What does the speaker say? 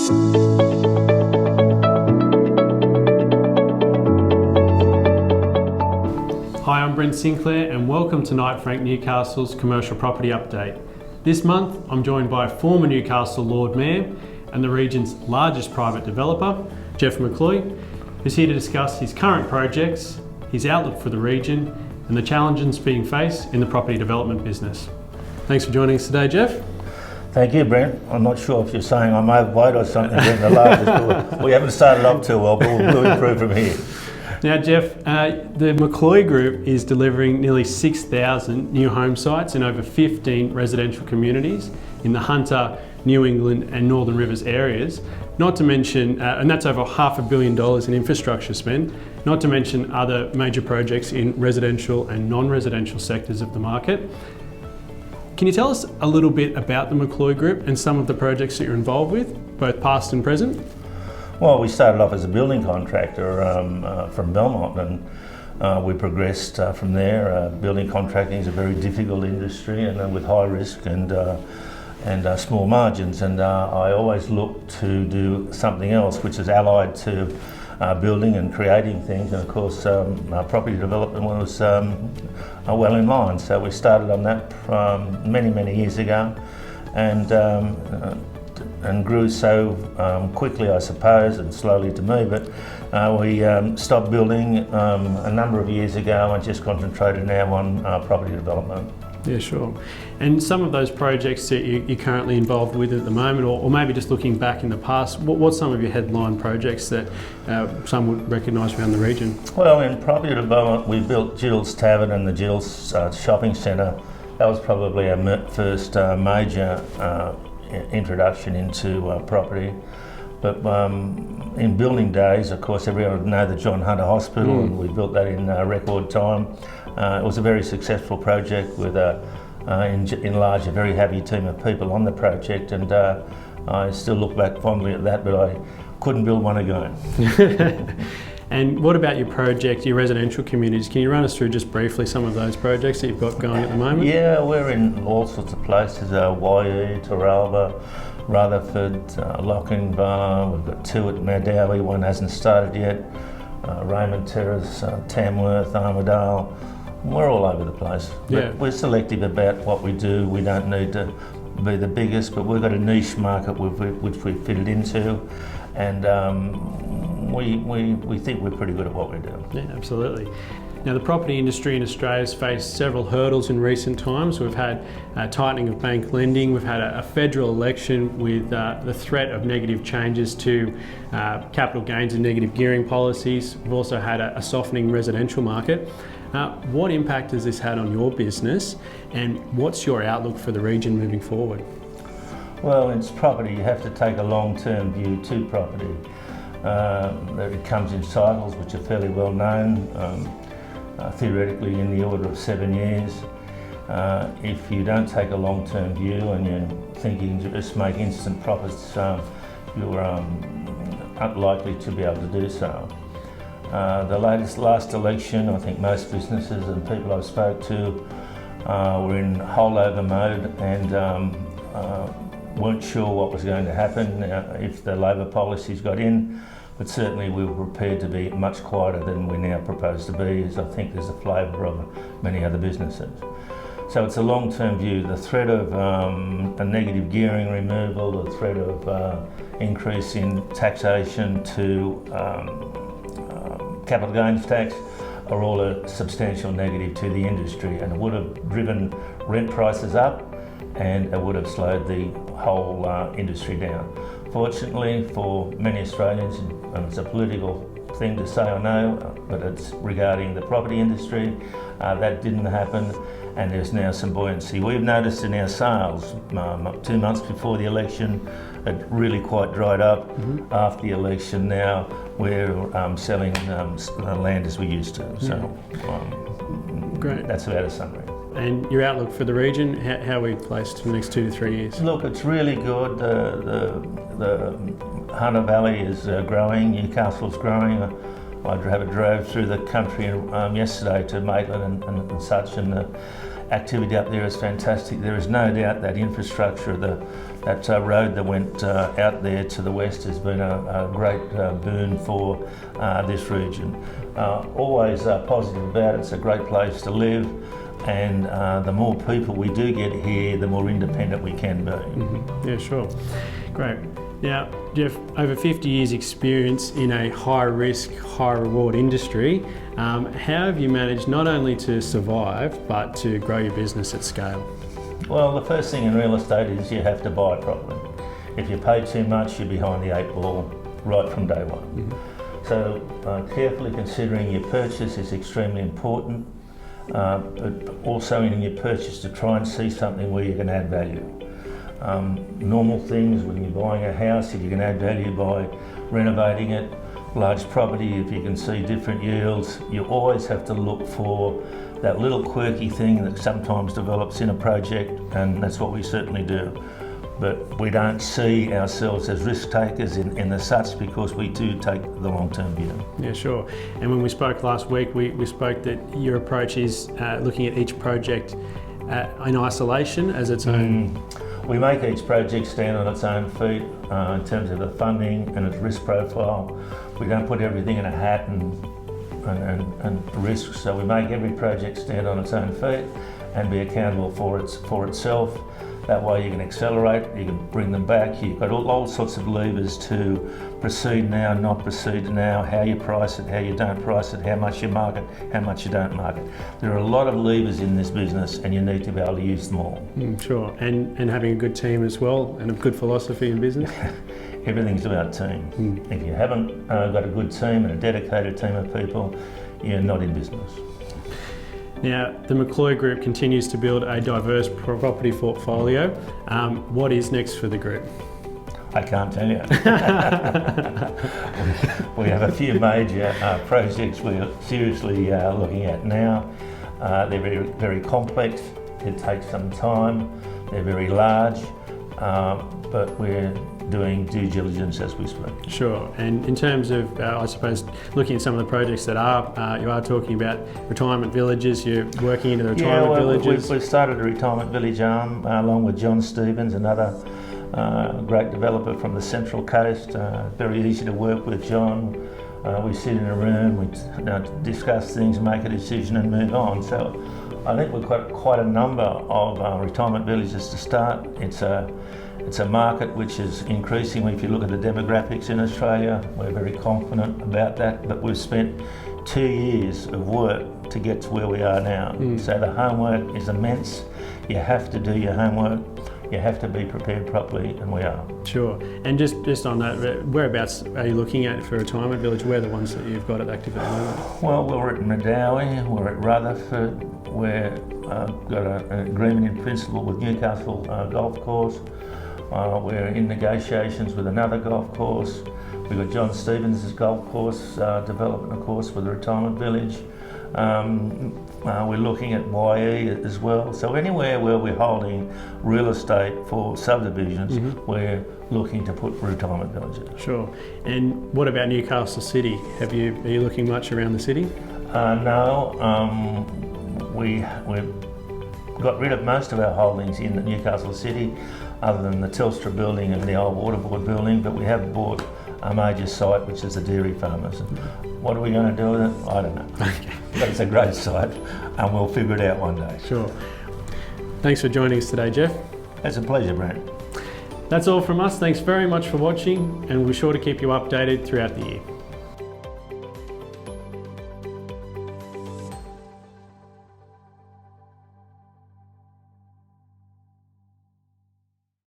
Hi, I'm Brent Sinclair and welcome to Knight Frank Newcastle's Commercial Property Update. This month I'm joined by former Newcastle Lord Mayor and the region's largest private developer, Jeff McCloy, who's here to discuss his current projects, his outlook for the region and the challenges being faced in the property development business. Thanks for joining us today, Jeff. Thank you, Brent. I'm not sure if you're saying I'm overweight or something, Brent, the largest. We haven't started off too well, but we'll improve from here. Now, Jeff, the McCloy Group is delivering nearly 6,000 new home sites in over 15 residential communities in the Hunter, New England and Northern Rivers areas, not to mention, and that's over $500 million in infrastructure spend, not to mention other major projects in residential and non-residential sectors of the market. Can you tell us a little bit about the McCloy Group and some of the projects that you're involved with, both past and present? Well, we started off as a building contractor from Belmont, and we progressed from there. Building contracting is a very difficult industry and with high risk and small margins, and I always look to do something else which is allied to building and creating things, and of course property development was well in line. So we started on that many years ago, and grew so quickly, I suppose, and slowly to me, but we stopped building a number of years ago and just concentrated now on property development. Yeah, sure. And some of those projects that you're currently involved with at the moment, or maybe just looking back in the past, what's some of your headline projects that some would recognise around the region? Well, in property development, we built Gill's Tavern and the Gill's Shopping Centre. That was probably our first major introduction into property. But in building days, of course, everyone would know the John Hunter Hospital, and we built that in record time. It was a very successful project with in large a very happy team of people on the project, and I still look back fondly at that, but I couldn't build one again. And what about your project, your residential communities? Can you run us through just briefly some of those projects that you've got going at the moment? Yeah, we're in all sorts of places, Wyee, Taralva, Rutherford, Lochinvar. We've got two at Madawi, one hasn't started yet, Raymond Terrace, Tamworth, Armidale. We're all over the place. Yeah. We're selective about what we do. We don't need to be the biggest, but we've got a niche market which we fitted into, and we think we're pretty good at what we do. Yeah, absolutely. Now, the property industry in Australia has faced several hurdles in recent times. We've had tightening of bank lending, we've had a federal election with the threat of negative changes to capital gains and negative gearing policies. We've also had a softening residential market. What impact has this had on your business, and what's your outlook for the region moving forward? Well, it's property. You have to take a long-term view to property. It comes in cycles which are fairly well known, theoretically in the order of 7 years. If you don't take a long-term view and you're thinking to just make instant profits, you're unlikely to be able to do so. The last election, I think most businesses and people I've spoke to were in holdover mode and weren't sure what was going to happen if the Labor policies got in, but certainly we were prepared to be much quieter than we now propose to be, as I think there's a flavour of many other businesses. So it's a long-term view. The threat of a negative gearing removal, the threat of increase in taxation to capital gains tax are all a substantial negative to the industry, and it would have driven rent prices up and it would have slowed the whole industry down. Fortunately for many Australians, and it's a political thing to say, I know, but it's regarding the property industry, that didn't happen, and there's now some buoyancy. We've noticed in our sales, 2 months before the election, it really quite dried up. After the election now, we're selling land as we used to. So Great. That's about a summary. And your outlook for the region, how are we placed for the next 2 to 3 years? Look, it's really good. The Hunter Valley is growing, Newcastle's growing. I drove through the country yesterday to Maitland and such, and the activity up there is fantastic. There is no doubt that infrastructure, the that road that went out there to the west has been a great boon for this region. Always positive about it. It's a great place to live, and the more people we do get here, the more independent we can be. Mm-hmm. Yeah, sure. Great. Now, Jeff, over 50 years experience in a high risk, high reward industry, how have you managed not only to survive, but to grow your business at scale? Well, the first thing in real estate is you have to buy properly. If you pay too much, you're behind the 8 ball right from day one. Mm-hmm. So carefully considering your purchase is extremely important, but also in your purchase to try and see something where you can add value. Normal things when you're buying a house, if you can add value by renovating it, large property, if you can see different yields, you always have to look for that little quirky thing that sometimes develops in a project, and that's what we certainly do. But we don't see ourselves as risk takers in the such, because we do take the long-term view. Yeah, sure. And when we spoke last week, we spoke that your approach is looking at each project in isolation as its own. We make each project stand on its own feet in terms of the funding and its risk profile. We don't put everything in a hat and risk, so we make every project stand on its own feet and be accountable for itself. That way you can accelerate, you can bring them back, you've got all sorts of levers to proceed now, not proceed now, how you price it, how you don't price it, how much you market, how much you don't market. There are a lot of levers in this business, and you need to be able to use them all. Sure, and having a good team as well, and a good philosophy in business. Everything's about team. If you haven't got a good team and a dedicated team of people, you're not in business. Now, the McCloy Group continues to build a diverse property portfolio. What is next for the group? I can't tell you. We have a few major projects we're seriously looking at now. They're very, very complex. It takes some time. They're very large, but we're doing due diligence as we speak. Sure. And in terms of, I suppose, looking at some of the projects that you are talking about retirement villages, you're working into the retirement villages. We've started a retirement village arm along with John Stevens, another great developer from the Central Coast. Very easy to work with John. We sit in a room, we discuss things, make a decision and move on. So I think we've got quite a number of retirement villages to start. It's a market which is increasing. If you look at the demographics in Australia, we're very confident about that, but we've spent 2 years of work to get to where we are now. So the homework is immense. You have to do your homework. You have to be prepared properly, and we are. Sure. And just on that, whereabouts are you looking at for retirement village? Where are the ones that you've got active at the moment? Well, we're at Medowie, we're at Rutherford, we've got an agreement in principle with Newcastle Golf Course. We're in negotiations with another golf course. We've got John Stevens' golf course development, of course, with the retirement village. We're looking at YE as well. So anywhere where we're holding real estate for subdivisions, we're looking to put retirement villages. Sure. And what about Newcastle City? Are you looking much around the city? No. We've got rid of most of our holdings in Newcastle City, other than the Telstra building and the old Waterboard building, but we have bought a major site, which is the dairy farmers. What are we going to do with it? I don't know. Okay. But it's a great site, and we'll figure it out one day. Sure. Thanks for joining us today, Jeff. It's a pleasure, Brent. That's all from us. Thanks very much for watching, and we'll be sure to keep you updated throughout the year.